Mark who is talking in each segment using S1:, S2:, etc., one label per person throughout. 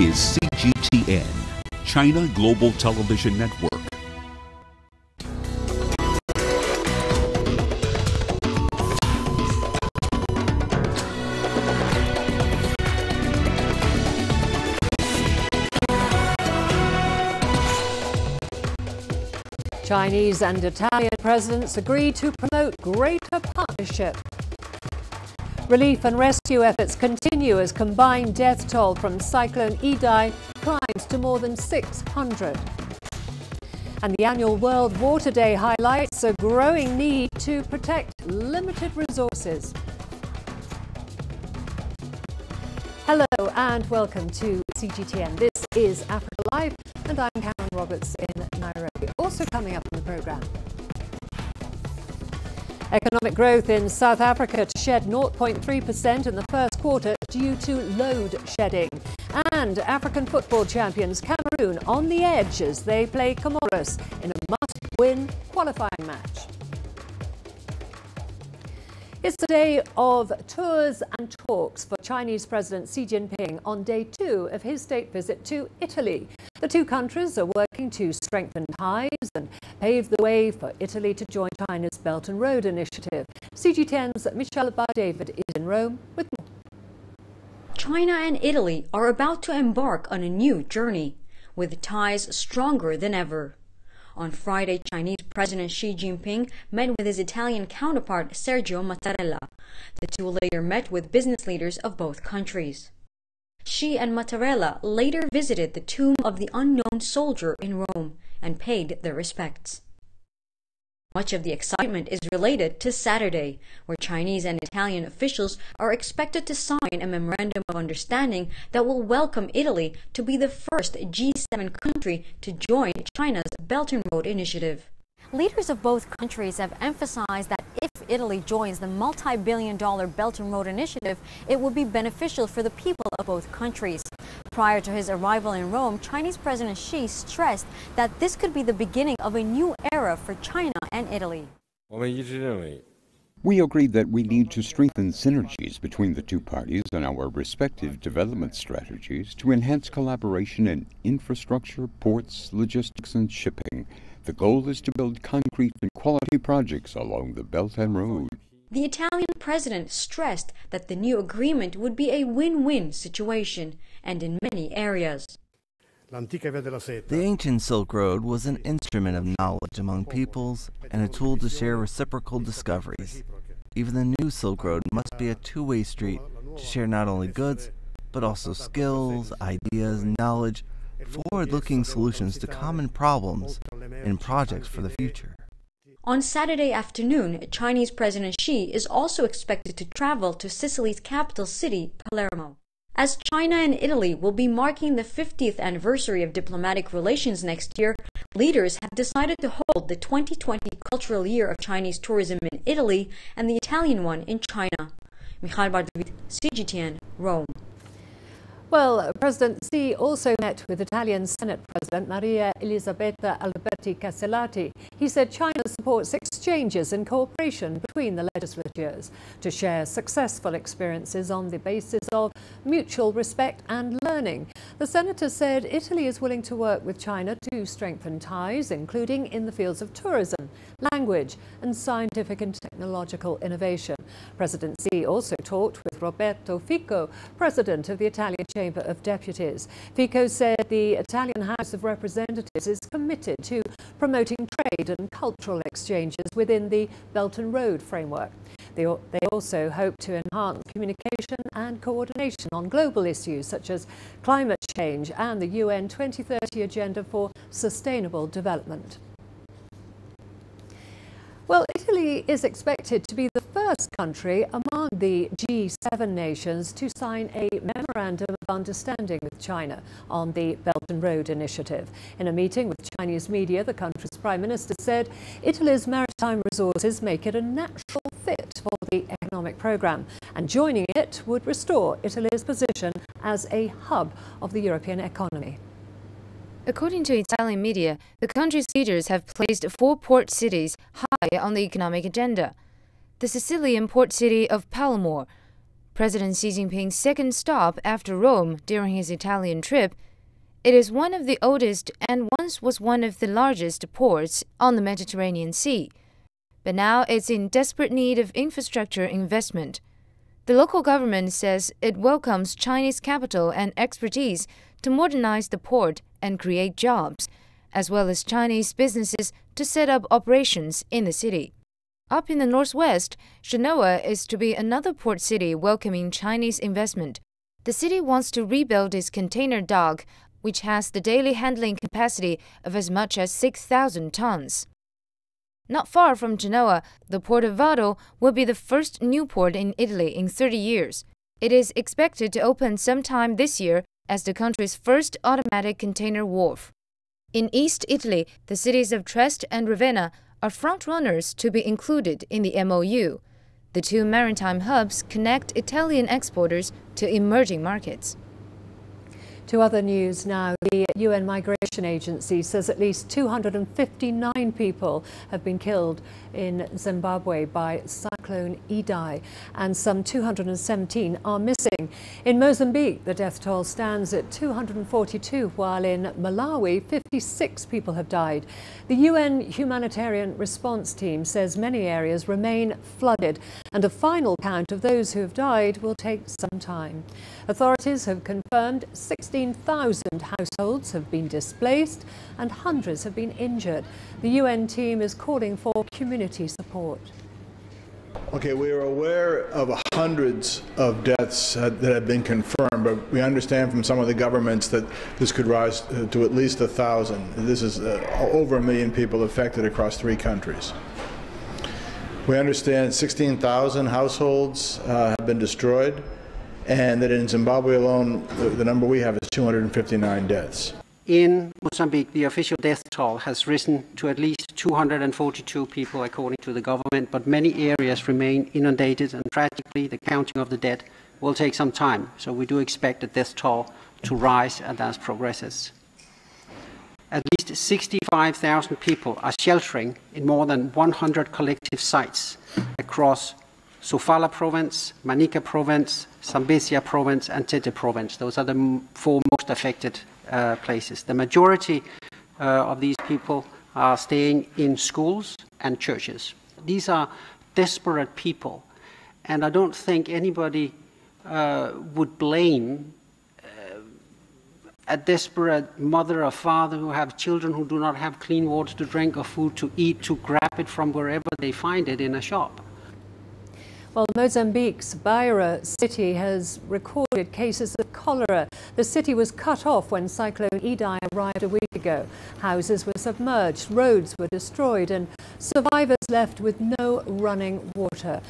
S1: is CGTN, China Global Television Network.
S2: Chinese and Italian presidents agree to promote greater partnership. Relief and rescue efforts continue as combined death toll from Cyclone Idai climbs to more than 600. And the annual World Water Day highlights a growing need to protect limited resources. Hello and welcome to CGTN. This is Africa Live and I'm Karen Roberts in Nairobi. Also coming up in the programme. Economic growth in South Africa to shed 0.3% in the first quarter due to load shedding. And African football champions Cameroon on the edge as they play Comoros in a must-win qualifying match. It's the day of tours and talks for Chinese President Xi Jinping on day 2 of his state visit to Italy. The two countries are working to strengthen ties and pave the way for Italy to join China's Belt and Road Initiative. CGTN's Michelle Bar-David is in Rome with more.
S3: China and Italy are about to embark on a new journey, with ties stronger than ever. On Friday, Chinese President Xi Jinping met with his Italian counterpart Sergio Mattarella. The two later met with business leaders of both countries. Xi and Mattarella later visited the tomb of the unknown soldier in Rome and paid their respects. Much of the excitement is related to Saturday, where Chinese and Italian officials are expected to sign a memorandum of understanding that will welcome Italy to be the first G7 country to join China's Belt and Road Initiative. Leaders of both countries have emphasized that if Italy joins the multi-billion-dollar Belt and Road Initiative, it will be beneficial for the people of both countries. Prior to his arrival in Rome, Chinese President Xi stressed that this could be the beginning of a new era for China and Italy.
S4: We agreed that we need to strengthen synergies between the two parties and our respective development strategies to enhance collaboration in infrastructure, ports, logistics, and shipping. The goal is to build concrete and quality projects along the Belt and Road.
S3: The Italian president stressed that the new agreement would be a win-win situation, and in many areas.
S5: The ancient Silk Road was an instrument of knowledge among peoples and a tool to share reciprocal discoveries. Even the new Silk Road must be a two-way street to share not only goods, but also skills, ideas, knowledge, forward-looking solutions to common problems and projects for the future.
S3: On Saturday afternoon, Chinese President Xi is also expected to travel to Sicily's capital city, Palermo. As China and Italy will be marking the 50th anniversary of diplomatic relations next year, leaders have decided to hold the 2020 Cultural Year of Chinese Tourism in Italy and the Italian one in China. Michelle Bar-David, CGTN, Rome.
S2: Well, President Xi also met with Italian Senate President Maria Elisabetta Alberti Casellati. He said China supports exchanges and cooperation between the legislatures to share successful experiences on the basis of mutual respect and learning. The senator said Italy is willing to work with China to strengthen ties, including in the fields of tourism, language and scientific and technological innovation. President Xi also talked with Roberto Fico, president of the Italian Chamber of Deputies. Fico said the Italian House of Representatives is committed to promoting trade and cultural exchanges within the Belt and Road framework. They also hope to enhance communication and coordination on global issues such as climate change and the UN 2030 Agenda for Sustainable Development. Well, Italy is expected to be the first country among the G7 nations to sign a memorandum of understanding with China on the Belt and Road Initiative. In a meeting with Chinese media, the country's Prime Minister said Italy's maritime resources make it a natural fit for the economic programme, and joining it would restore Italy's position as a hub of the European economy.
S6: According to Italian media, the country's leaders have placed 4 port cities high on the economic agenda. The Sicilian port city of Palermo, President Xi Jinping's second stop after Rome during his Italian trip. It is one of the oldest and once was one of the largest ports on the Mediterranean Sea. But now it's in desperate need of infrastructure investment. The local government says it welcomes Chinese capital and expertise to modernize the port and create jobs, as well as Chinese businesses to set up operations in the city. Up in the northwest, Genoa is to be another port city welcoming Chinese investment. The city wants to rebuild its container dock, which has the daily handling capacity of as much as 6,000 tons. Not far from Genoa, the port of Vado will be the first new port in Italy in 30 years. It is expected to open sometime this year as the country's first automatic container wharf. In East Italy, the cities of Trieste and Ravenna are front-runners to be included in the MOU. The two maritime hubs connect Italian exporters to emerging markets.
S2: To other news now, the UN Migration Agency says at least 259 people have been killed in Zimbabwe by Cyclone Idai, and some 217 are missing. In Mozambique, the death toll stands at 242, while in Malawi, 56 people have died. The UN Humanitarian Response Team says many areas remain flooded, and a final count of those who have died will take some time. Authorities have confirmed 16,000 households have been displaced and hundreds have been injured. The UN team is calling for community support.
S7: Okay, we are aware of hundreds of deaths that have been confirmed, but we understand from some of the governments that this could rise to at least 1,000. This is over 1 million people affected across 3 countries. We understand 16,000 households have been destroyed, and that in Zimbabwe alone, the number we have is 259 deaths.
S8: In Mozambique, the official death toll has risen to at least 242 people, according to the government, but many areas remain inundated, and tragically, the counting of the dead will take some time. So we do expect the death toll to rise as that progresses. At least 65,000 people are sheltering in more than 100 collective sites across Sofala province, Manica province, Zambezia province, and Tete province. Those are the 4 most affected places. The majority of these people are staying in schools and churches. These are desperate people, and I don't think anybody would blame a desperate mother or father who have children who do not have clean water to drink or food to eat to grab it from wherever they find it in a shop.
S2: Well, Mozambique's Beira city has recorded cases of cholera. The city was cut off when Cyclone Idai arrived a week ago. Houses were submerged, roads were destroyed, and survivors left with no running water.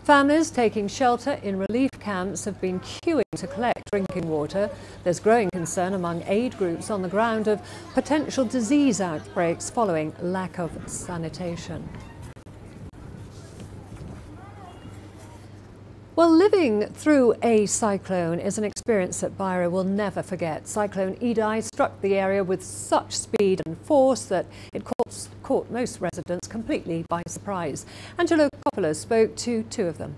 S2: Families taking shelter in relief camps have been queuing to collect drinking water. There's growing concern among aid groups on the ground of potential disease outbreaks following lack of sanitation. Well, living through a cyclone is an experience that Beira will never forget. Cyclone Idai struck the area with such speed and force that it caught most residents completely by surprise. Angelo Coppola spoke to 2 of them.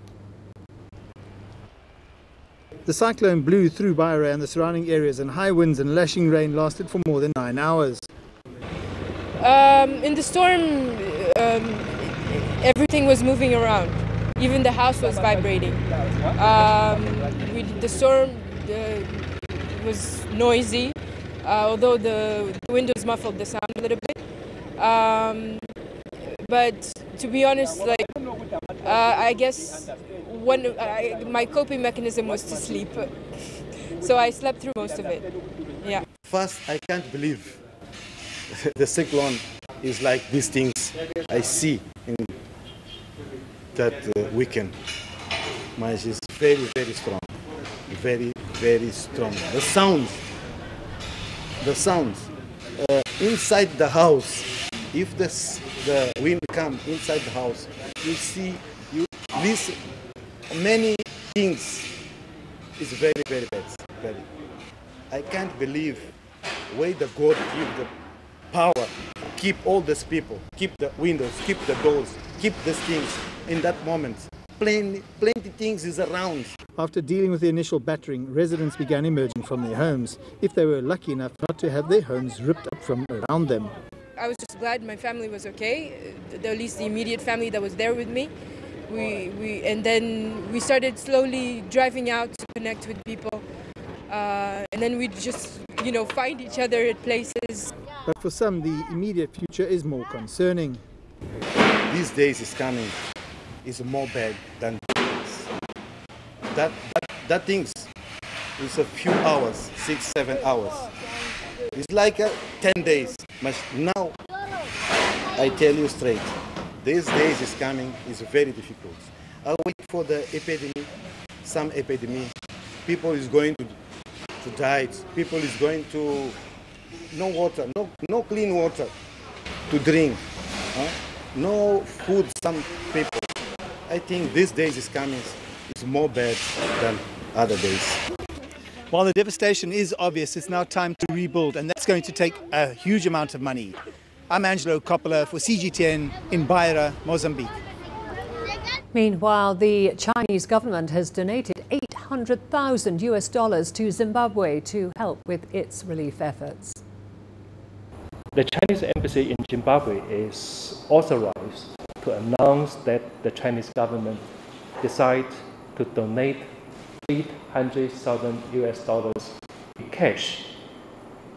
S9: The cyclone blew through Beira and the surrounding areas, and high winds and lashing rain lasted for more than 9 hours.
S10: In the storm, everything was moving around. Even the house was vibrating. The storm was noisy, although the windows muffled the sound a little bit. But to be honest, I guess my coping mechanism was to sleep. So I slept through most of it. Yeah.
S11: First, I can't believe the cyclone is like these things I see in that weekend. Mine is very, very strong. Very, very strong. The sounds inside the house. If the wind comes inside the house, you see, listen many things. It's very, very bad. Very. I can't believe why the God give the power to keep all these people, keep the windows, keep the doors, keep these things in that moment. plenty things is around.
S9: After dealing with the initial battering, residents began emerging from their homes, if they were lucky enough not to have their homes ripped up from around them.
S10: I was just glad my family was okay, at least the immediate family that was there with me. And then we started slowly driving out to connect with people. And then we just, find each other at places.
S9: But for some, the immediate future is more concerning.
S11: These days is coming, is more bad than things. That things is a few hours, 6-7 hours. It's like 10 days. But now, I tell you straight, these days is coming, is very difficult. I wait for the epidemic, some epidemic. People is going to die. People is going to no water, no clean water to drink. No food, some people. I think these days is coming, is more bad than other days.
S9: While the devastation is obvious, it's now time to rebuild, and that's going to take a huge amount of money. I'm Angelo Coppola for CGTN in Beira, Mozambique.
S2: Meanwhile, the Chinese government has donated $800,000 to Zimbabwe to help with its relief efforts.
S12: The Chinese embassy in Zimbabwe is authorized to announce that the Chinese government decided to donate $800,000 in cash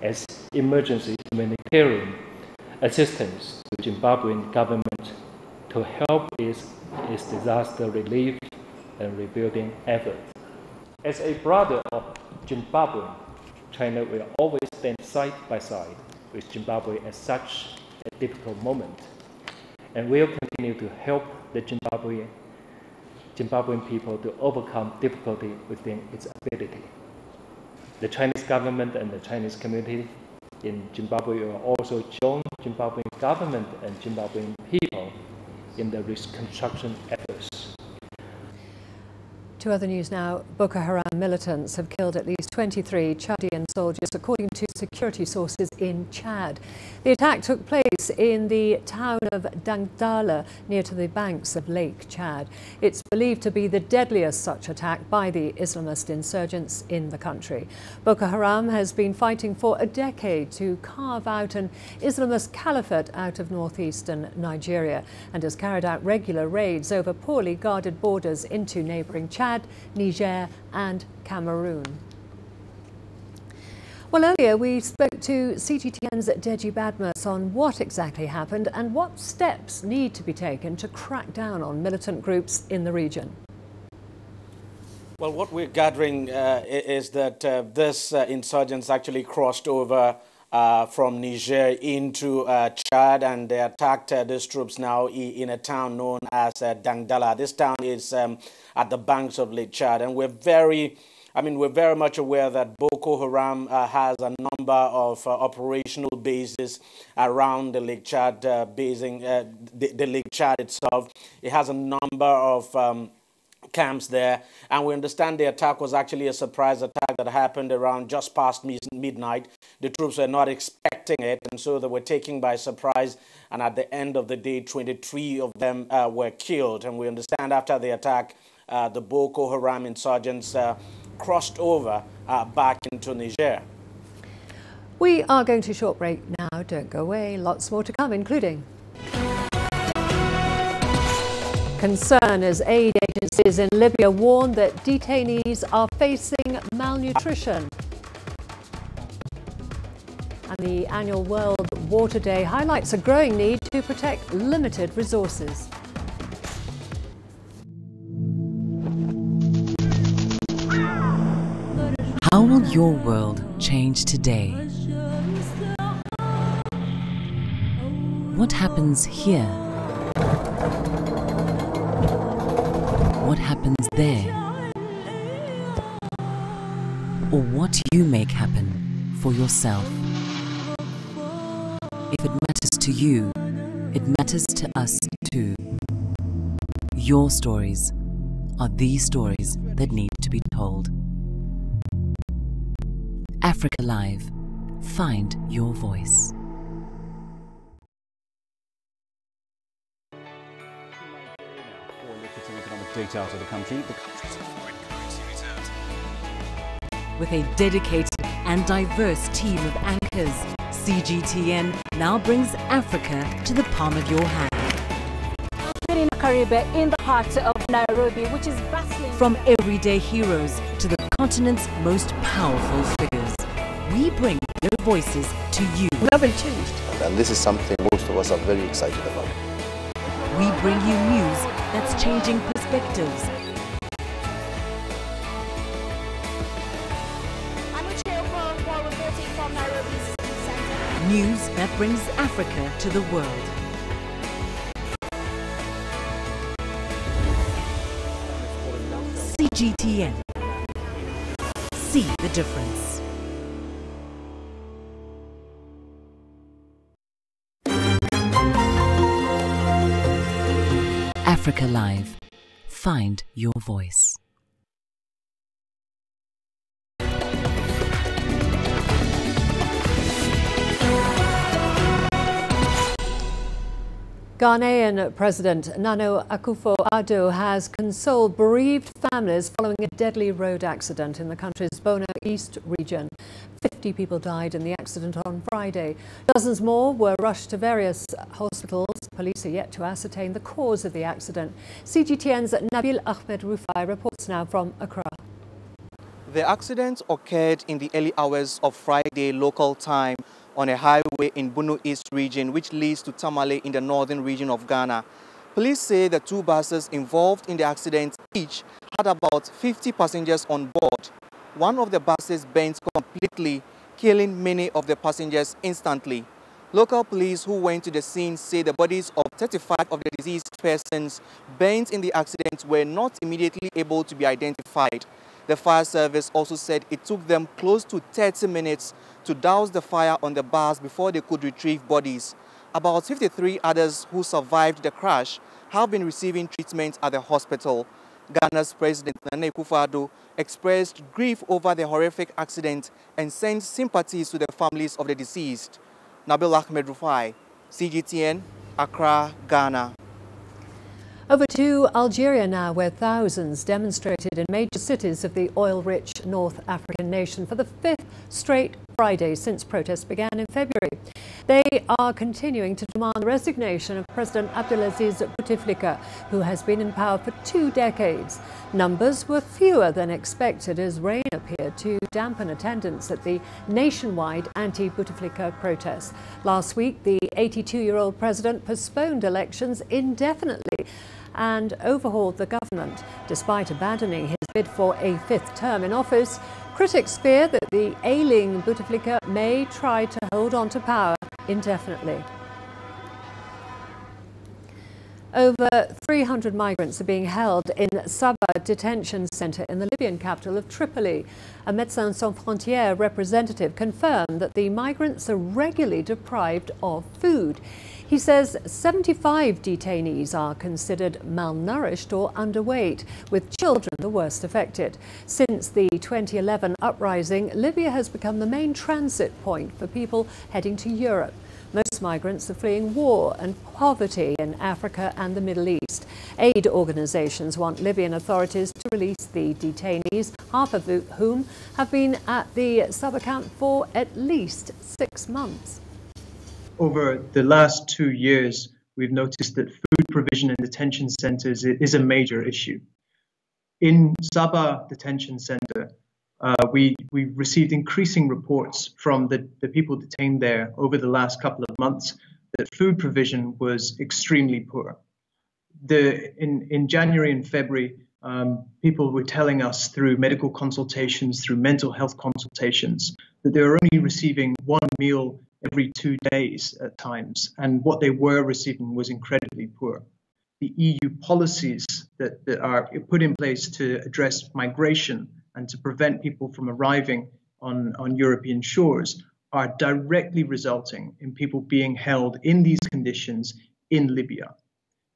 S12: as emergency humanitarian assistance to Zimbabwean government to help its disaster relief and rebuilding efforts. As a brother of Zimbabwe, China will always stand side by side with Zimbabwe at such a difficult moment, and will continue to help the Zimbabwean people to overcome difficulty within its ability. The Chinese government and the Chinese community in Zimbabwe will also join Zimbabwean government and Zimbabwean people in the reconstruction efforts.
S2: To other news now, Boko Haram militants have killed at least 23 Chadian soldiers, according to security sources in Chad. The attack took place in the town of Dangdala, near to the banks of Lake Chad. It's believed to be the deadliest such attack by the Islamist insurgents in the country. Boko Haram has been fighting for a decade to carve out an Islamist caliphate out of northeastern Nigeria, and has carried out regular raids over poorly guarded borders into neighbouring Chad, Niger and Cameroon. Well, earlier we spoke to CGTN's Deji Badmus on what exactly happened and what steps need to be taken to crack down on militant groups in the region.
S13: Well, what we're gathering is that this insurgents actually crossed over from Niger into Chad, and they attacked these troops now in a town known as Dangdala. This town is at the banks of Lake Chad, and we're very much aware that Boko Haram has a number of operational bases around the Lake Chad the Lake Chad itself. It has a number of camps there, and we understand the attack was actually a surprise attack that happened around just past midnight. The troops were not expecting it, and so they were taken by surprise, and at the end of the day 23 of them were killed. And we understand after the attack the Boko Haram insurgents crossed over back into Niger.
S2: We are going to a short break now. Don't go away, lots more to come, including concern as aid agencies in Libya warn that detainees are facing malnutrition. And the annual World Water Day highlights a growing need to protect limited resources.
S14: How will your world change today? What happens here? What happens there? Or what you make happen for yourself? If it matters to you, it matters to us too. Your stories are the stories that need to be told. Africa Live. Find your voice.
S15: repatriate out of the country. The country's foreign currency reserves.
S14: With a dedicated and diverse team of anchors, CGTN now brings Africa to the palm of your hand.
S16: In the Caribbean, in the heart of Nairobi, which is bustling.
S14: From everyday heroes to the continent's most powerful figures, we bring their voices to you.
S16: We haven't changed.
S17: And this is something most of us are very excited about.
S14: We bring you news that's changing perspectives.
S16: From Nairobi's center.
S14: News that brings Africa to the world. CGTN. See the difference. Africa Live. Find your voice.
S2: Ghanaian President Nana Akufo-Addo has consoled bereaved families following a deadly road accident in the country's Bono East region. 50 people died in the accident on Friday. Dozens more were rushed to various hospitals. Police are yet to ascertain the cause of the accident. CGTN's Nabil Ahmed Rufai reports now from Accra.
S18: The accident occurred in the early hours of Friday local time on a highway in Bono East region, which leads to Tamale in the northern region of Ghana. Police say the two buses involved in the accident each had about 50 passengers on board. One of the buses bent completely, killing many of the passengers instantly. Local police who went to the scene say the bodies of 35 of the deceased persons bent in the accident were not immediately able to be identified. The fire service also said it took them close to 30 minutes to douse the fire on the bus before they could retrieve bodies. About 53 others who survived the crash have been receiving treatment at the hospital. Ghana's President Nana Akufo-Addo expressed grief over the horrific accident and sent sympathies to the families of the deceased. Nabil Ahmed Rufai, CGTN, Accra, Ghana.
S2: Over to Algeria now, where thousands demonstrated in major cities of the oil-rich North African nation for the fifth straight Friday since protests began in February. They are continuing to demand the resignation of President Abdelaziz Bouteflika, who has been in power for 2 decades. Numbers were fewer than expected as rain appeared to dampen attendance at the nationwide anti-Bouteflika protests. Last week, the 82-year-old president postponed elections indefinitely and overhauled the government. Despite abandoning his bid for a 5th term in office, critics fear that the ailing Bouteflika may try to hold on to power indefinitely. Over 300 migrants are being held in Sabah detention centre in the Libyan capital of Tripoli. A Médecins Sans Frontières representative confirmed that the migrants are regularly deprived of food. He says 75 detainees are considered malnourished or underweight, with children the worst affected. Since the 2011 uprising, Libya has become the main transit point for people heading to Europe. Most migrants are fleeing war and poverty in Africa and the Middle East. Aid organisations want Libyan authorities to release the detainees, half of whom have been at the Sabah camp for at least 6 months.
S19: Over the last 2 years, we've noticed that food provision in detention centres is a major issue. In Sabah detention centre, we received increasing reports from the people detained there over the last couple of months that food provision was extremely poor. In January and February, people were telling us through medical consultations, through mental health consultations, that they were only receiving 1 meal every 2 days at times, and what they were receiving was incredibly poor. The EU policies that are put in place to address migration and to prevent people from arriving on European shores are directly resulting in people being held in these conditions in Libya.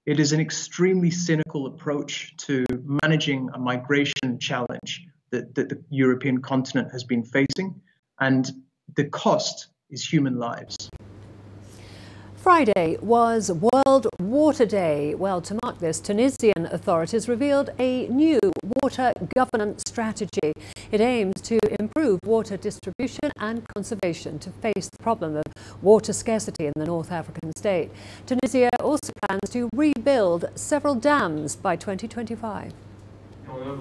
S19: It is an extremely cynical approach to managing a migration challenge that the European continent has been facing, and the cost is human lives.
S2: Friday was World Water Day. Well, to mark this, Tunisian authorities revealed a new water governance strategy. It aims to improve water distribution and conservation to face the problem of water scarcity in the North African state. Tunisia also plans to rebuild several dams by 2025.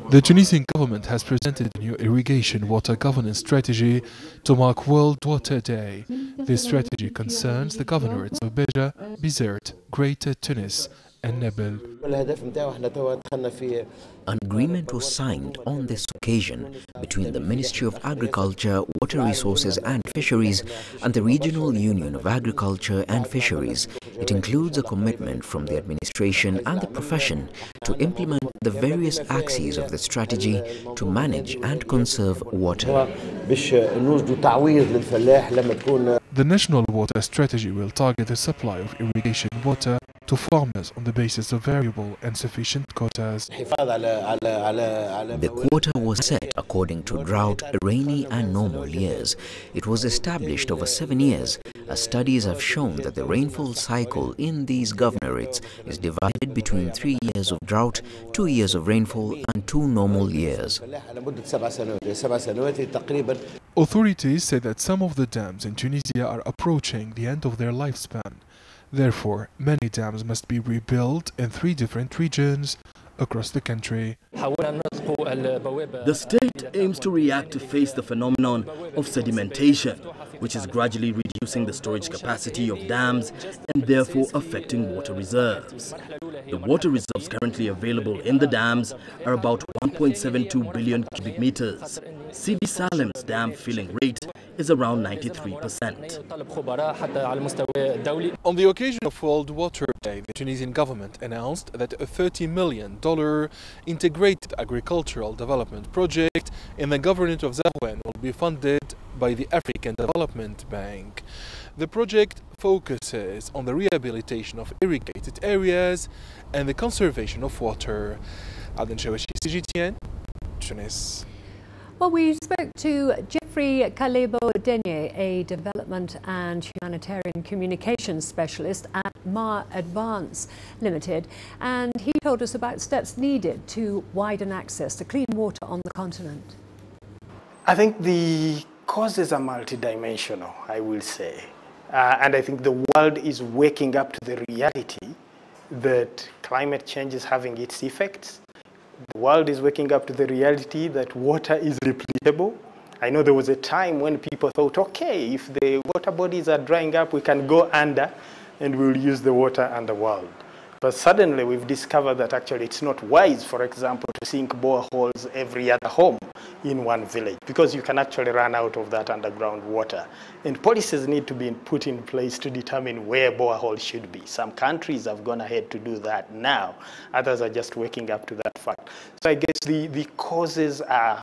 S20: The Tunisian government has presented a new irrigation water governance strategy to mark World Water Day. This strategy concerns the governorates of Beja, Bizerte, Greater Tunis and Nebel.
S21: An agreement was signed on this occasion between the Ministry of Agriculture, Water Resources and Fisheries and the Regional Union of Agriculture and Fisheries. It includes a commitment from the administration and the profession to implement the various axes of the strategy to manage and conserve water.
S20: The national water strategy will target the supply of irrigation water to farmers on the basis of variable and sufficient quotas.
S21: The quota was set according to drought, rainy and normal years. It was established over 7 years, as studies have shown that the rainfall cycle in these governorates is divided between 3 years of drought, 2 years of rainfall and 2 normal years.
S20: Authorities say that some of the dams in Tunisia are approaching the end of their lifespan. Therefore, many dams must be rebuilt in 3 different regions across the country.
S22: The state aims to react to face the phenomenon of sedimentation, which is gradually reducing the storage capacity of dams and therefore affecting water reserves. The water reserves currently available in the dams are about 1.72 billion cubic meters. Sidi Salem's dam filling rate is around 93%.
S20: On the occasion of World Water Day, the Tunisian government announced that a $30 million integrated agricultural development project in the governorate of Zaouane will be funded by the African Development Bank. The project focuses on the rehabilitation of irrigated areas and the conservation of water. Aden Shawashi, CGTN, Tunis.
S2: Well, we spoke to Jeffrey Kalebo-Denye, a development and humanitarian communications specialist at MAR Advance Limited, and he told us about steps needed to widen access to clean water on the continent.
S23: I think the causes are multidimensional, I will say. And I think the world is waking up to the reality that climate change is having its effects. The world is waking up to the reality that water is repletable. I know there was a time when people thought, okay, if the water bodies are drying up, we can go under and we'll use the water underworld. But suddenly we've discovered that actually it's not wise, for example, to sink boreholes every other home in one village, because you can actually run out of that underground water. And policies need to be put in place to determine where boreholes should be. Some countries have gone ahead to do that now. Others are just waking up to that fact. So I guess the causes are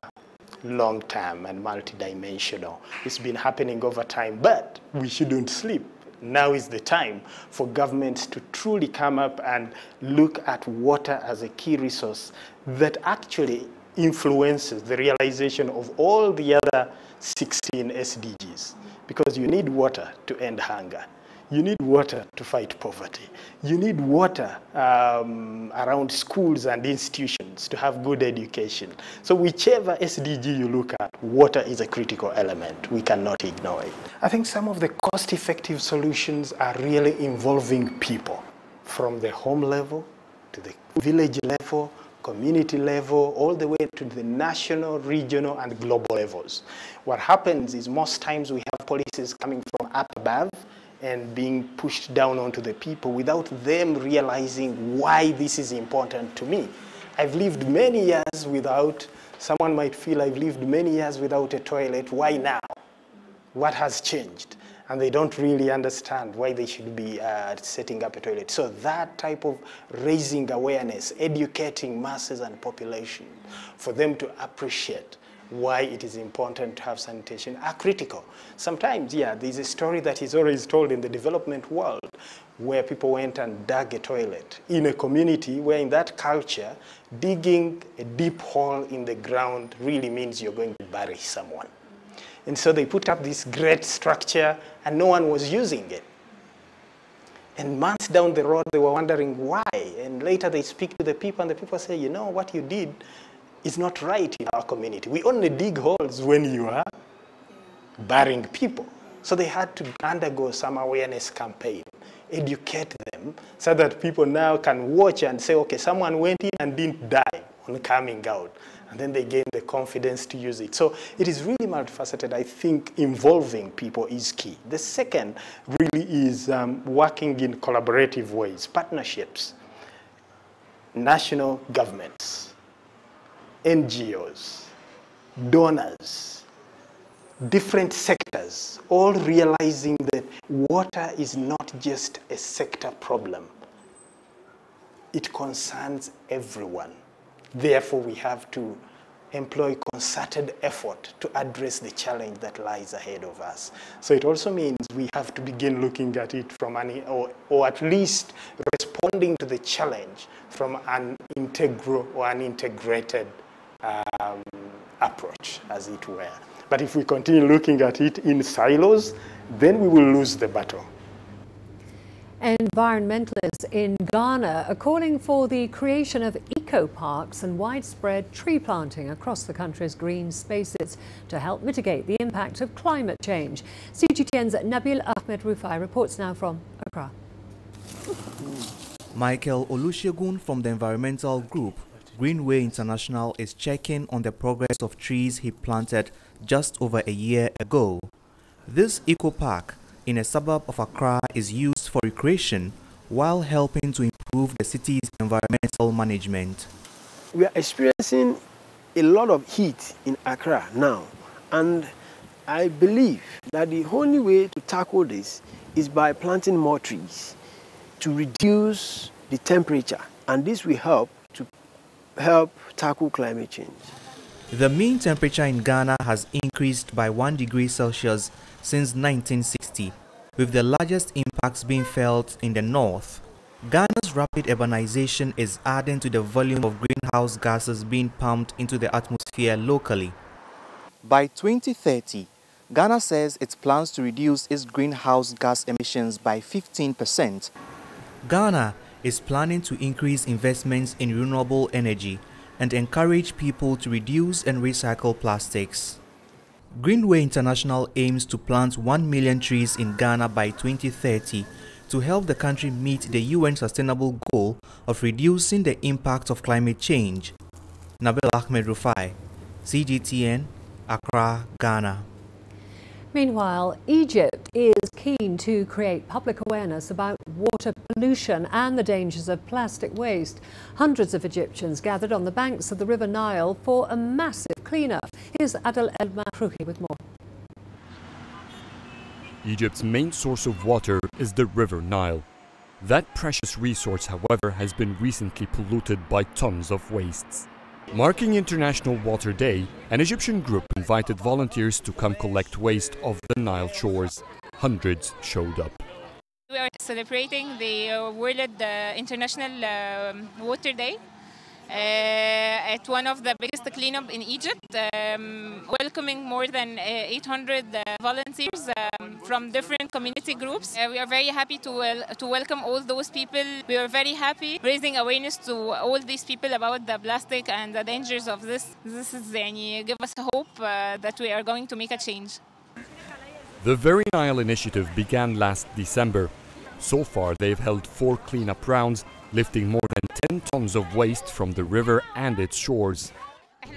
S23: long-term and multidimensional. It's been happening over time, but we shouldn't sleep. Now is the time for governments to truly come up and look at water as a key resource that actually influences the realization of all the other 16 SDGs. Because you need water to end hunger. You need water to fight poverty. You need water around schools and institutions to have good education. So whichever SDG you look at, water is a critical element. We cannot ignore it. I think some of the cost-effective solutions are really involving people, from the home level to the village level, community level, all the way to the national, regional, and global levels. What happens is most times we have policies coming from up above and being pushed down onto the people without them realizing why this is important to me. I've lived many years without, someone might feel I've lived many years without a toilet. Why now? What has changed? And they don't really understand why they should be setting up a toilet. So that type of raising awareness, educating masses and population for them to appreciate why it is important to have sanitation are critical. Sometimes, yeah, there's a story that is always told in the development world where people went and dug a toilet in a community where in that culture, digging a deep hole in the ground really means you're going to bury someone. And so they put up this great structure and no one was using it. And months down the road, they were wondering why. And later they speak to the people, and the people say, you know, what you did is not right in our community. We only dig holes when you are burying people. So they had to undergo some awareness campaign, educate them, so that people now can watch and say, okay, someone went in and didn't die on coming out. And then they gain the confidence to use it. So it is really multifaceted. I think involving people is key. The second really is working in collaborative ways, partnerships, national governments, NGOs, donors, different sectors, all realizing that water is not just a sector problem. It concerns everyone. Therefore, we have to employ concerted effort to address the challenge that lies ahead of us. So it also means we have to begin looking at it from or at least responding to the challenge from an integral or an integrated approach, as it were. But if we continue looking at it in silos, then we will lose the battle.
S2: Environmentalists in Ghana are calling for the creation of eco-parks and widespread tree planting across the country's green spaces to help mitigate the impact of climate change. CGTN's Nabil Ahmed Rufai reports now from Accra.
S1: Michael Olusegun from the environmental group Greenway International is checking on the progress of trees he planted just over a year ago. This eco-park in a suburb of Accra is used for recreation while helping to improve the city's environmental management.
S4: We are experiencing a lot of heat in Accra now, and I believe that the only way to tackle this is by planting more trees to reduce the temperature, and this will help tackle climate change.
S1: The mean temperature in Ghana has increased by 1 degree Celsius since 1960, with the largest impacts being felt in the north. Ghana's rapid urbanization is adding to the volume of greenhouse gases being pumped into the atmosphere locally.
S18: By 2030, Ghana says it plans to reduce its greenhouse gas emissions by 15%.
S1: Ghana is planning to increase investments in renewable energy and encourage people to reduce and recycle plastics. Greenway International aims to plant 1 million trees in Ghana by 2030 to help the country meet the UN sustainable goal of reducing the impact of climate change. Nabil Ahmed Rufai, CGTN, Accra, Ghana.
S2: Meanwhile, Egypt is keen to create public awareness about water pollution and the dangers of plastic waste. Hundreds of Egyptians gathered on the banks of the River Nile for a massive cleanup. Here's Adel El Mahrouhi with more.
S5: Egypt's main source of water is the River Nile. That precious resource, however, has been recently polluted by tons of wastes. Marking International Water Day, an Egyptian group invited volunteers to come collect waste off the Nile shores. Hundreds showed up.
S24: We are celebrating the World International Water Day at one of the biggest cleanup in Egypt, welcoming more than 800 volunteers from different community groups. We are very happy to welcome all those people. We are very happy raising awareness to all these people about the plastic and the dangers of this. This is give us hope that we are going to make a change.
S5: The Very Nile initiative began last December. So far, they've held 4 cleanup rounds, lifting more than 10 tons of waste from the river and its shores.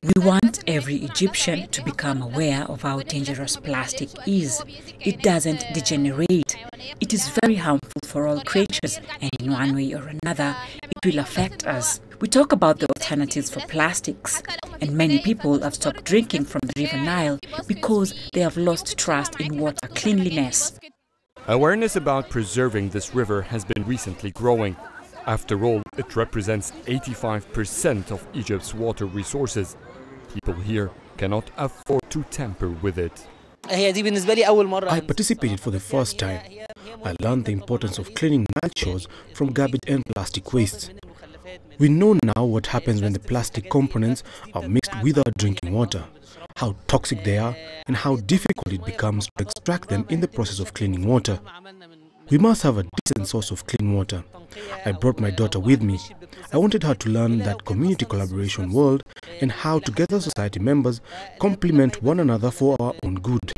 S25: We want every Egyptian to become aware of how dangerous plastic is. It doesn't degenerate. It is very harmful for all creatures, and in one way or another, it will affect us. We talk about the alternatives for plastics, and many people have stopped drinking from the River Nile because they have lost trust in water cleanliness.
S5: Awareness about preserving this river has been recently growing. After all, it represents 85% of Egypt's water resources. People here cannot afford to tamper with it.
S26: I participated for the first time. I learned the importance of cleaning Nile shores from garbage and plastic waste. We know now what happens when the plastic components are mixed with our drinking water, how toxic they are, and how difficult it becomes to extract them in the process of cleaning water. We must have a decent source of clean water. I brought my daughter with me. I wanted her to learn that community collaboration world and how together society members complement one another for our own good.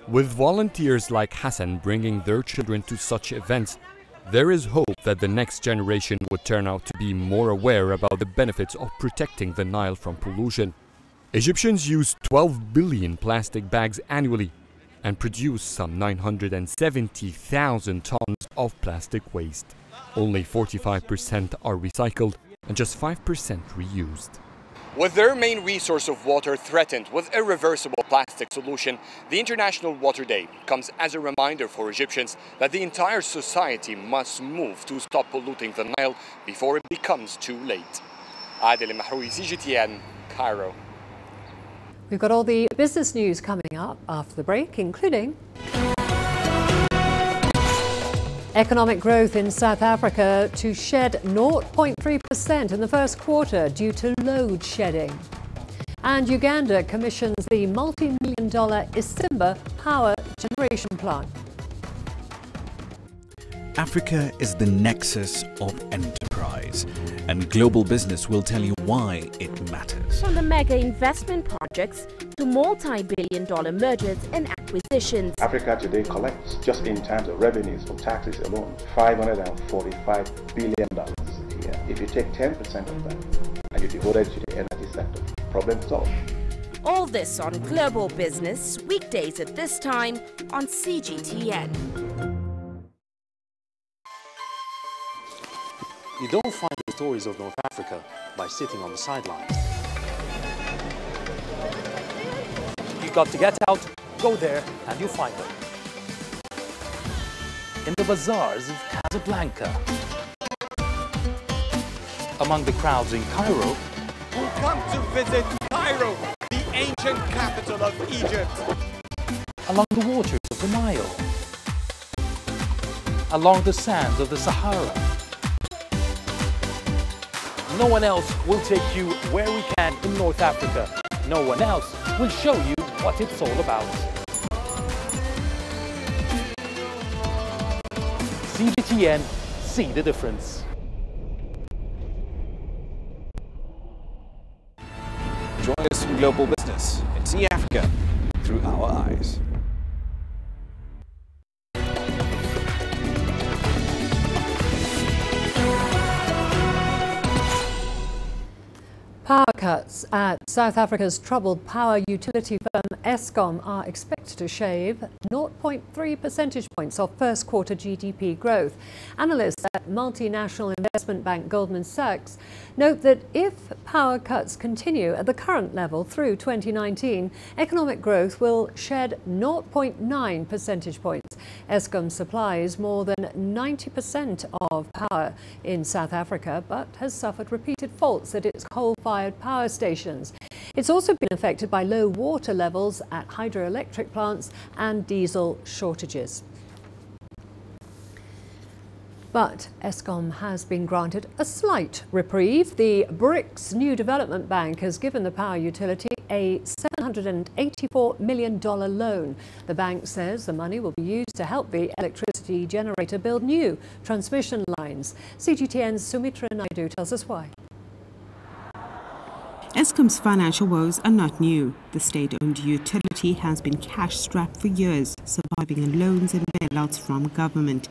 S5: With volunteers like Hassan bringing their children to such events, there is hope that the next generation would turn out to be more aware about the benefits of protecting the Nile from pollution. Egyptians use 12 billion plastic bags annually and produce some 970,000 tons of plastic waste. Only 45% are recycled and just 5% reused.
S3: With their main resource of water threatened with irreversible plastic solution, the International Water Day comes as a reminder for Egyptians that the entire society must move to stop polluting the Nile before it becomes too late. Adil Mahroui, CGTN, Cairo.
S2: We've got all the business news coming up after the break, including economic growth in South Africa to shed 0.3% in the first quarter due to load shedding. And Uganda commissions the multi-million-dollar Isimba power generation plant.
S6: Africa is the nexus of enterprise, and global business will tell you why it matters.
S7: From the mega investment projects to multi-billion-dollar mergers and acquisitions.
S8: Africa today collects, just in terms of revenues from taxes alone, $545 billion a year. If you take 10% of that and you devote it to the energy sector, problem solved.
S7: All this on Global Business, weekdays at this time on CGTN.
S10: You don't find the stories of North Africa by sitting on the sidelines. You got to get out, go there, and you'll find them. In the bazaars of Casablanca. Among the crowds in Cairo.
S11: Who come to visit Cairo, the ancient capital of Egypt.
S10: Along the waters of the Nile. Along the sands of the Sahara. No one else will take you where we can in North Africa. No one else will show you what it's all about. CGTN, see the difference.
S6: Join us in Global Business and see Africa through our eyes.
S2: Power cuts at South Africa's troubled power utility firm Eskom are expected to shave 0.3 percentage points of first quarter GDP growth. Analysts at multinational investment bank Goldman Sachs note that if power cuts continue at the current level through 2019, economic growth will shed 0.9 percentage points. Eskom supplies more than 90% of power in South Africa, but has suffered repeated faults at its coal-fired power stations. It's also been affected by low water levels at hydroelectric plants and diesel shortages. But Eskom has been granted a slight reprieve. The BRICS New Development Bank has given the power utility a $784 million loan. The bank says the money will be used to help the electricity generator build new transmission lines. CGTN's Sumitra Naidu tells us why.
S27: Eskom's financial woes are not new. The state-owned utility has been cash-strapped for years, surviving on loans and bailouts from government.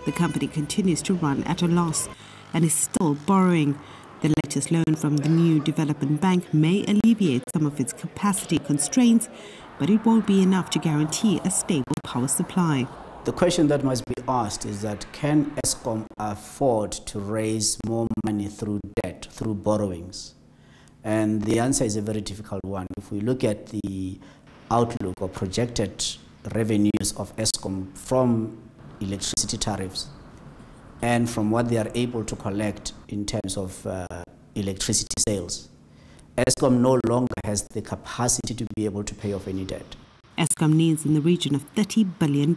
S27: The company continues to run at a loss and is still borrowing. The latest loan from the New Development Bank may alleviate some of its capacity constraints, but it won't be enough to guarantee a stable power supply.
S28: The question that must be asked is that can Eskom afford to raise more money through debt, through borrowings? And the answer is a very difficult one. If we look at the outlook or projected revenues of Eskom from electricity tariffs and from what they are able to collect in terms of electricity sales, Eskom no longer has the capacity to be able to pay off any debt.
S27: Eskom needs in the region of $30 billion.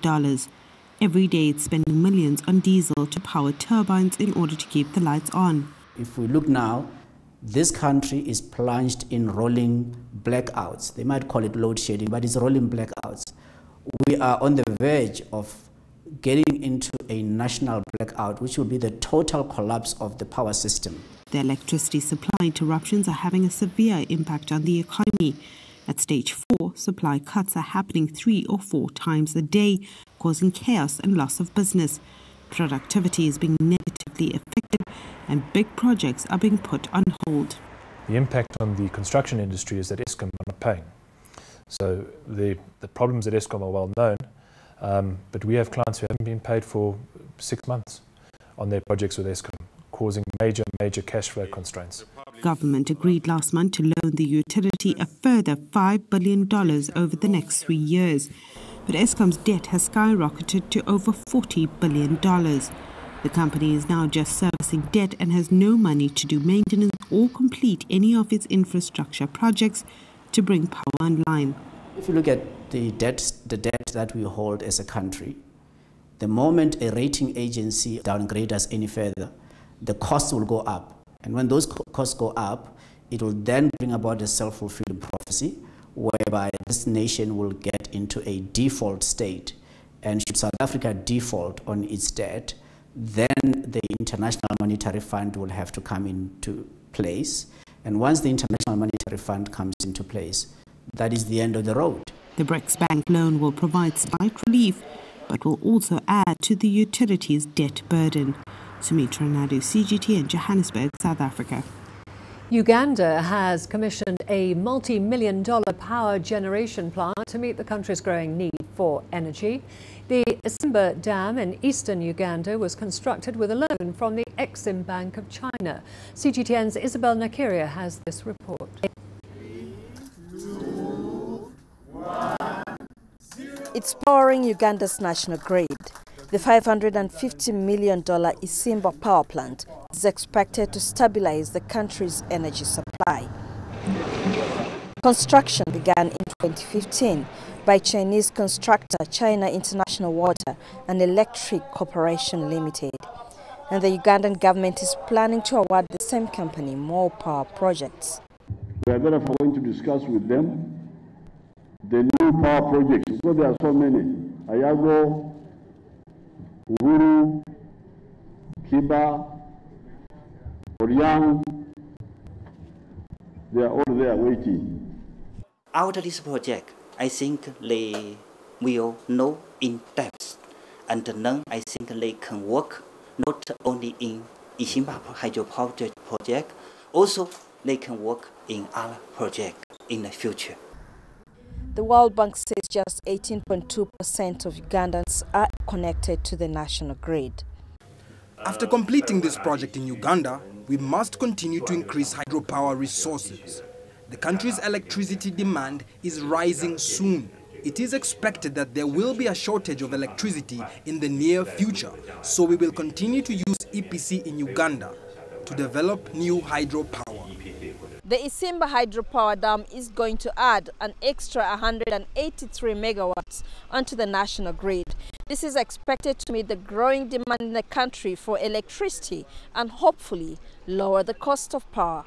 S27: Every day it's spending millions on diesel to power turbines in order to keep the lights on.
S28: If we look now, this country is plunged in rolling blackouts. They might call it load shedding, but it's rolling blackouts we are on the verge of getting into a national blackout, which will be the total collapse of the power system.
S27: The electricity supply interruptions are having a severe impact on the economy. At stage 4, supply cuts are happening 3 or 4 times a day, causing chaos and loss of business. Productivity is being negatively affected and big projects are being put on hold.
S9: The impact on the construction industry is that Eskom are not paying. So the problems at Eskom are well known, but we have clients who haven't been paid for 6 months on their projects with Eskom, causing major cash flow constraints.
S27: Government agreed last month to loan the utility a further $5 billion over the next 3 years. But Eskom's debt has skyrocketed to over $40 billion. The company is now just servicing debt and has no money to do maintenance or complete any of its infrastructure projects to bring power online.
S28: If you look at the debt that we hold as a country, the moment a rating agency downgrades us any further, the costs will go up. And when those costs go up, it will then bring about a self-fulfilling prophecy, whereby this nation will get into a default state. And should South Africa default on its debt, then the International Monetary Fund will have to come into place. And once the International Monetary Fund comes into place, that is the end of the road.
S27: The BRICS Bank loan will provide slight relief, but will also add to the utilities' debt burden. Sumitra Nadu, CGTN, Johannesburg, South Africa.
S2: Uganda has commissioned a multi-million-dollar power generation plant to meet the country's growing need for energy. The Isimba Dam in eastern Uganda was constructed with a loan from the Exim Bank of China. CGTN's Isabel Nakiria has this report.
S12: It's powering Uganda's national grid. The $550 million Isimba power plant is expected to stabilize the country's energy supply. Construction began in 2015 by Chinese contractor China International Water and Electric Corporation Limited. And the Ugandan government is planning to award the same company more power projects.
S13: We are therefore going to discuss with them the new power projects, because there are so many. Ayago, Uhuru, Kiba, Oryang, they are all there waiting.
S14: Out of this project, I think they will know in depth, and then I think they can work not only in Isimba hydropower project, also they can work in other projects in the future.
S12: The World Bank says just 18.2% of Ugandans are connected to the national grid.
S15: After completing this project in Uganda, we must continue to increase hydropower resources. The country's electricity demand is rising soon. It is expected that there will be a shortage of electricity in the near future, so we will continue to use EPC in Uganda to develop new hydropower.
S12: The Isimba hydropower dam is going to add an extra 183 megawatts onto the national grid. This is expected to meet the growing demand in the country for electricity and hopefully lower the cost of power.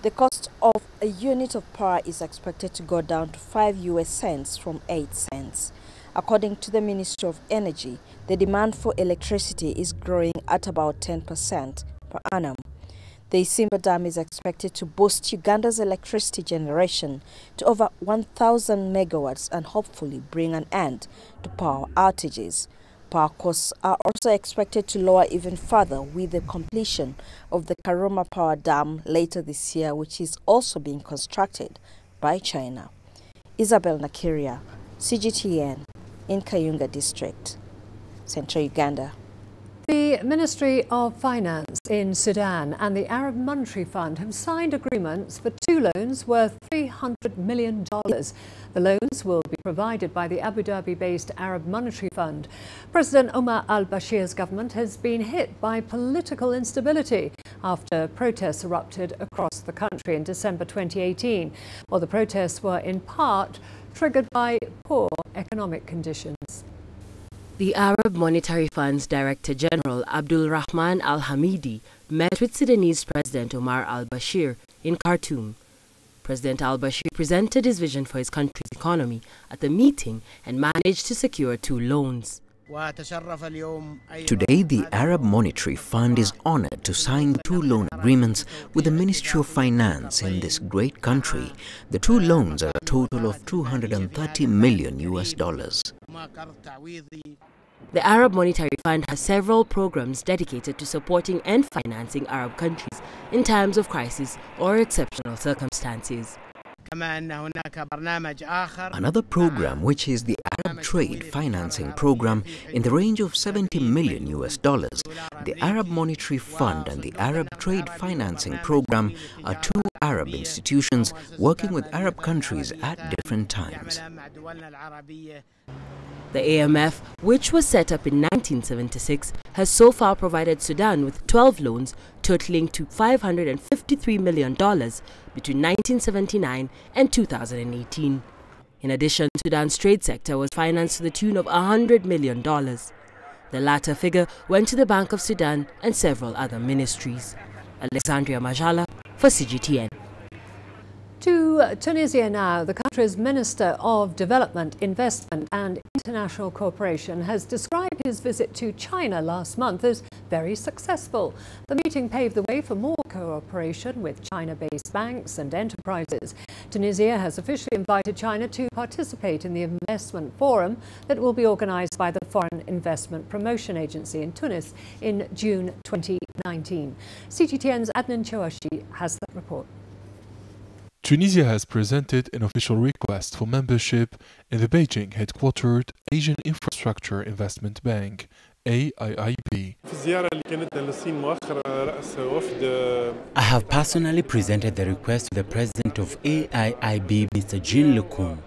S12: The cost of a unit of power is expected to go down to 5 US cents from 8 cents. According to the Ministry of Energy, the demand for electricity is growing at about 10% per annum. The Isimba Dam is expected to boost Uganda's electricity generation to over 1,000 megawatts and hopefully bring an end to power outages. Power costs are also expected to lower even further with the completion of the Karuma Power Dam later this year, which is also being constructed by China. Isabel Nakiria, CGTN, in Kayunga District, Central Uganda.
S2: The Ministry of Finance in Sudan and the Arab Monetary Fund have signed agreements for 2 loans worth $300 million. The loans will be provided by the Abu Dhabi-based Arab Monetary Fund. President Omar al-Bashir's government has been hit by political instability after protests erupted across the country in December 2018. Well, the protests were in part triggered by poor economic conditions.
S16: The Arab Monetary Fund's Director General Abdul Rahman Al Hamidi met with Sudanese President Omar al-Bashir in Khartoum. President al-Bashir presented his vision for his country's economy at the meeting and managed to secure 2 loans.
S4: Today, the Arab Monetary Fund is honored to sign 2 loan agreements with the Ministry of Finance in this great country. The 2 loans are a total of $230 million.
S16: The Arab Monetary Fund has several programs dedicated to supporting and financing Arab countries in times of crisis or exceptional circumstances.
S4: Another program, which is the Arab Trade Financing Program, in the range of $70 million. The Arab Monetary Fund and the Arab Trade Financing Program are 2 Arab institutions working with Arab countries at different times.
S16: The AMF, which was set up in 1976, has so far provided Sudan with 12 loans totaling to $553 million between 1979 and 2018. In addition, Sudan's trade sector was financed to the tune of $100 million. The latter figure went to the Bank of Sudan and several other ministries. Alexandria Majala for CGTN.
S2: To Tunisia now, the country's Minister of Development, Investment and International Cooperation has described his visit to China last month as very successful. The meeting paved the way for more cooperation with China-based banks and enterprises. Tunisia has officially invited China to participate in the investment forum that will be organized by the Foreign Investment Promotion Agency in Tunis in June 2019. CGTN's Adnan Chawashi has that report.
S9: Tunisia has presented an official request for membership in the Beijing-headquartered Asian Infrastructure Investment Bank, AIIB.
S17: I have personally presented the request to the president of AIIB, Mr. Jean Lecun.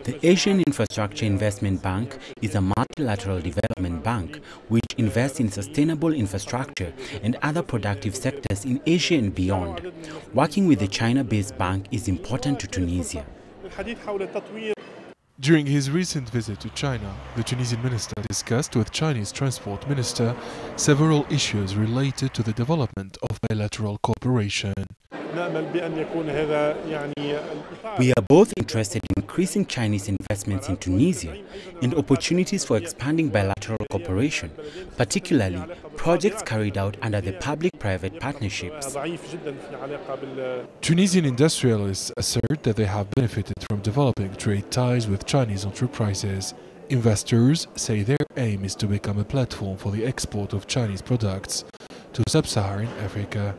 S17: The Asian Infrastructure Investment Bank is a multilateral development bank which invests in sustainable infrastructure and other productive sectors in Asia and beyond. Working with the China-based bank is important to Tunisia.
S9: During his recent visit to China, the Tunisian minister discussed with Chinese transport minister several issues related to the development of bilateral cooperation.
S17: We are both interested in increasing Chinese investments in Tunisia and opportunities for expanding bilateral cooperation, particularly projects carried out under the public-private partnerships.
S9: Tunisian industrialists assert that they have benefited from developing trade ties with Chinese enterprises. Investors say their aim is to become a platform for the export of Chinese products to sub-Saharan Africa.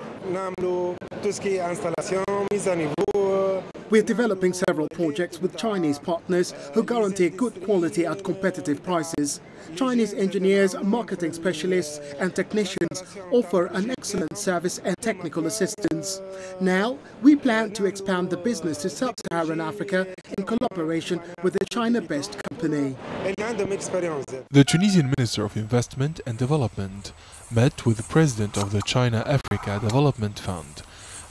S18: We are developing several projects with Chinese partners who guarantee good quality at competitive prices. Chinese engineers, marketing specialists and technicians offer an excellent service and technical assistance. Now, we plan to expand the business to sub-Saharan Africa in collaboration with a China-based company.
S9: The Tunisian Minister of Investment and Development met with the President of the China-Africa Development Fund.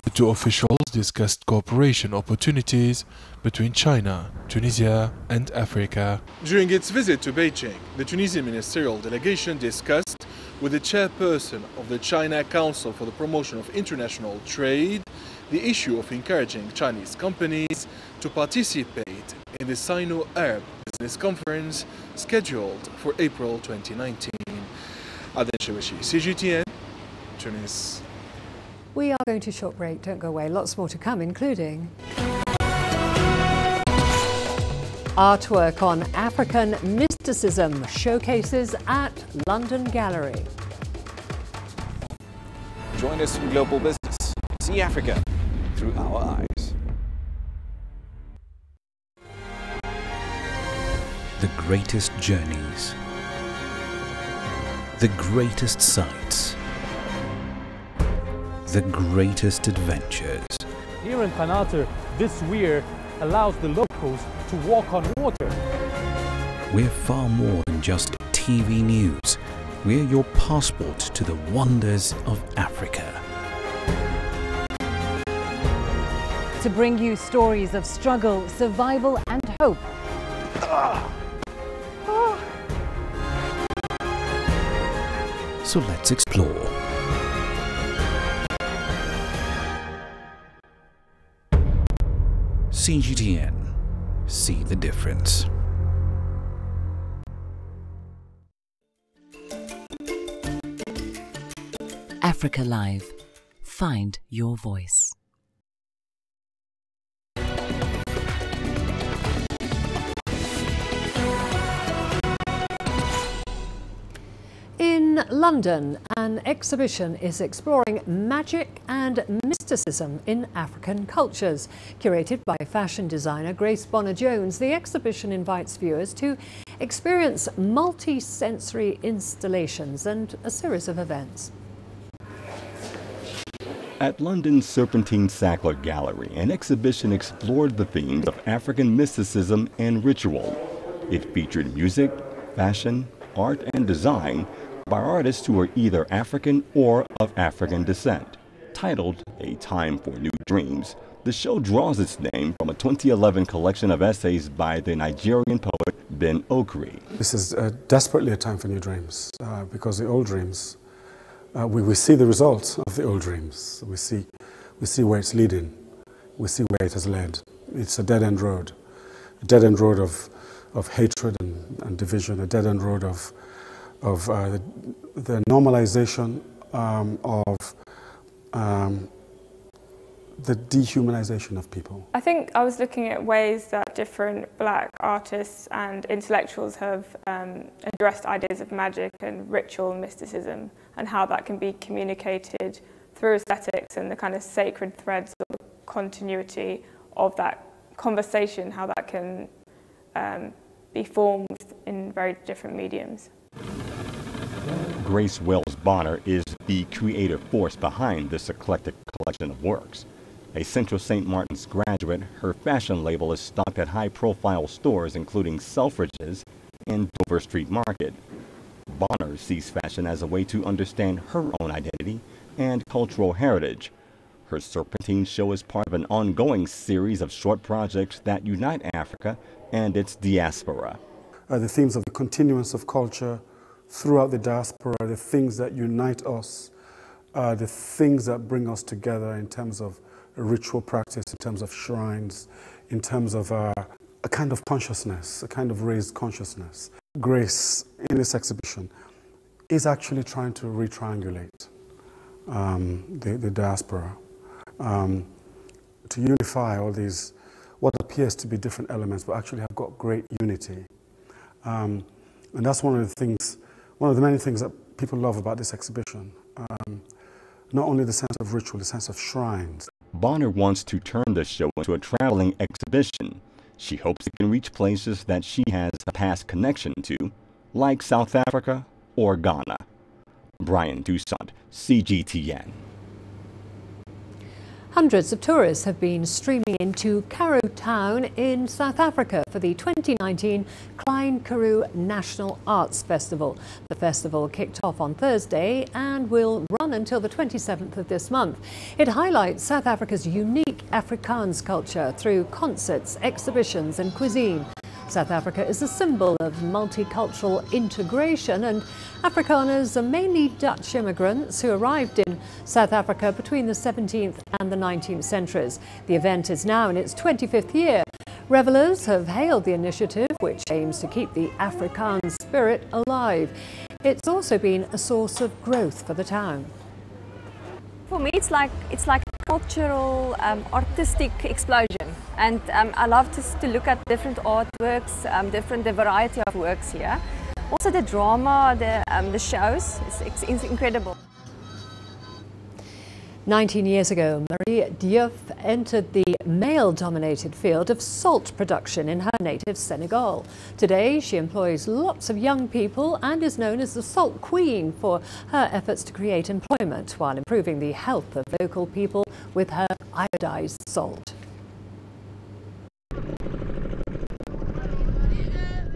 S9: The 2 officials discussed cooperation opportunities between China, Tunisia and Africa. During its visit to Beijing, the Tunisian ministerial delegation discussed with the chairperson of the China Council for the Promotion of International Trade the issue of encouraging Chinese companies to participate in the Sino-Arab Business Conference scheduled for April 2019. Adnan Chawashi, CGTN, Tunis.
S2: We are going to a short break. Don't go away. Lots more to come, including artwork on African mysticism showcases at London Gallery.
S19: Join us in Global Business. See Africa through our eyes.
S6: The greatest journeys, the greatest sights, the greatest adventures.
S10: Here in Qanater, this weir allows the locals to walk on water.
S6: We're far more than just TV news. We're your passport to the wonders of Africa.
S20: To bring you stories of struggle, survival and hope.
S6: So let's explore. CGTN. See the difference.
S1: Africa Live. Find your voice.
S2: In London, an exhibition is exploring magic and mysticism in African cultures. Curated by fashion designer Grace Bonner-Jones, the exhibition invites viewers to experience multi-sensory installations and a series of events.
S3: At London's Serpentine Sackler Gallery, an exhibition explored the themes of African mysticism and ritual. It featured music, fashion, art, and design by artists who are either African or of African descent. Titled A Time for New Dreams, the show draws its name from a 2011 collection of essays by the Nigerian poet Ben Okri.
S5: This is desperately a time for new dreams, because the old dreams, we see the results of the old dreams. We see where it's leading. We see where it has led. It's a dead-end road. A dead-end road of hatred and division, a dead-end road of the normalization of the dehumanization of people.
S21: I think I was looking at ways that different black artists and intellectuals have addressed ideas of magic and ritual and mysticism, and how that can be communicated through aesthetics and the kind of sacred threads of the continuity of that conversation, how that can be formed in very different mediums.
S3: Grace Wells Bonner is the creative force behind this eclectic collection of works. A Central St. Martin's graduate, her fashion label is stocked at high-profile stores including Selfridges and Dover Street Market. Bonner sees fashion as a way to understand her own identity and cultural heritage. Her Serpentine show is part of an ongoing series of short projects that unite Africa and its diaspora.
S5: The themes of the continuance of culture throughout the diaspora, the things that unite us, the things that bring us together in terms of ritual practice, in terms of shrines, in terms of a kind of consciousness, a kind of raised consciousness. Grace, in this exhibition, is actually trying to re-triangulate the diaspora, to unify all these, what appears to be different elements, but actually have got great unity. And that's one of the many things that people love about this exhibition. Not only the sense of ritual, the sense of shrines.
S3: Bonner wants to turn the show into a traveling exhibition. She hopes it can reach places that she has a past connection to, like South Africa or Ghana. Brian Dusant, CGTN.
S2: Hundreds of tourists have been streaming into Karoo Town in South Africa for the 2019 Klein Karoo National Arts Festival. The festival kicked off on Thursday and will run until the 27th of this month. It highlights South Africa's unique Afrikaans culture through concerts, exhibitions and cuisine. South Africa is a symbol of multicultural integration, and Afrikaners are mainly Dutch immigrants who arrived in South Africa between the 17th and the 19th centuries. The event is now in its 25th year. Revellers have hailed the initiative, which aims to keep the Afrikaans spirit alive. It's also been a source of growth for the town.
S22: For me, it's like a cultural, artistic explosion. And I love to look at different artworks, the variety of works here. Also the drama, the shows, it's incredible.
S2: 19 years ago, Marie Diouf entered the male-dominated field of salt production in her native Senegal. Today, she employs lots of young people and is known as the Salt Queen for her efforts to create employment while improving the health of local people with her iodized salt.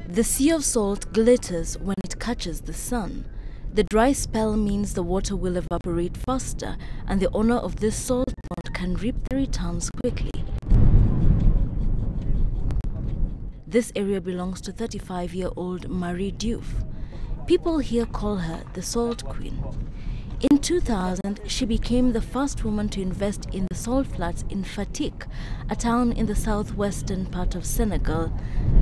S23: The sea of salt glitters when it catches the sun. The dry spell means the water will evaporate faster, and the owner of this salt pond can reap the returns quickly. This area belongs to 35-year-old Marie Diouf. People here call her the Salt Queen. In 2000, she became the first woman to invest in the salt flats in Fatick, a town in the southwestern part of Senegal.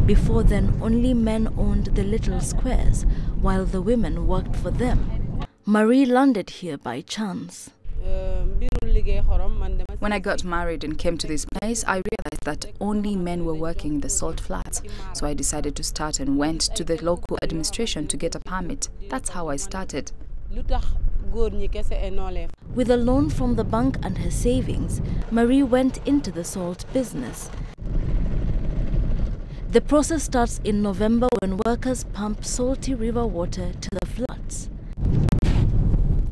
S23: Before then, only men owned the little squares, while the women worked for them. Marie landed here by chance.
S7: When I got married and came to this place, I realized that only men were working in the salt flats. So I decided to start and went to the local administration to get a permit. That's how I started.
S23: With a loan from the bank and her savings, Marie went into the salt business. The process starts in November when workers pump salty river water to the flats.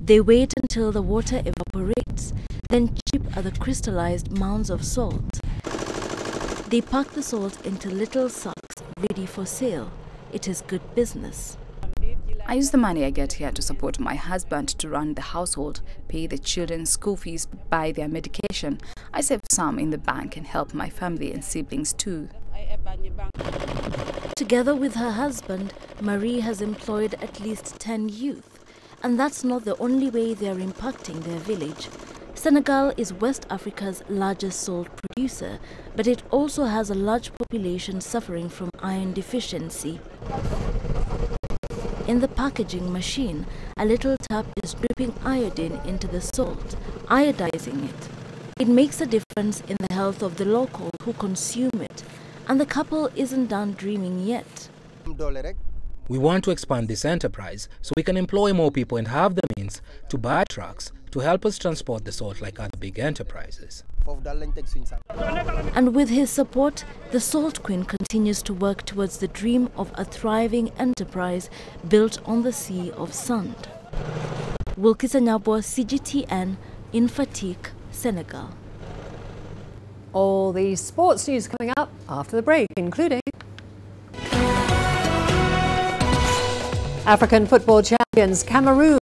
S23: They wait until the water evaporates, then chip are the crystallized mounds of salt. They pack the salt into little sacks ready for sale. It is good business.
S7: I use the money I get here to support my husband to run the household, pay the children's school fees, buy their medication. I save some in the bank and help my family and siblings too.
S23: Together with her husband, Marie has employed at least 10 youth. And that's not the only way they are impacting their village. Senegal is West Africa's largest salt producer, but it also has a large population suffering from iron deficiency. In the packaging machine, a little tap is dripping iodine into the salt, iodizing it. It makes a difference in the health of the locals who consume it, and the couple isn't done dreaming yet.
S8: We want to expand this enterprise so we can employ more people and have the means to buy trucks to help us transport the salt like other big enterprises.
S23: And with his support, the Salt Queen continues to work towards the dream of a thriving enterprise built on the sea of sand. Wilkisa Nyabo, CGTN, in Fatick, Senegal.
S2: All the sports news coming up after the break, including African football champions Cameroon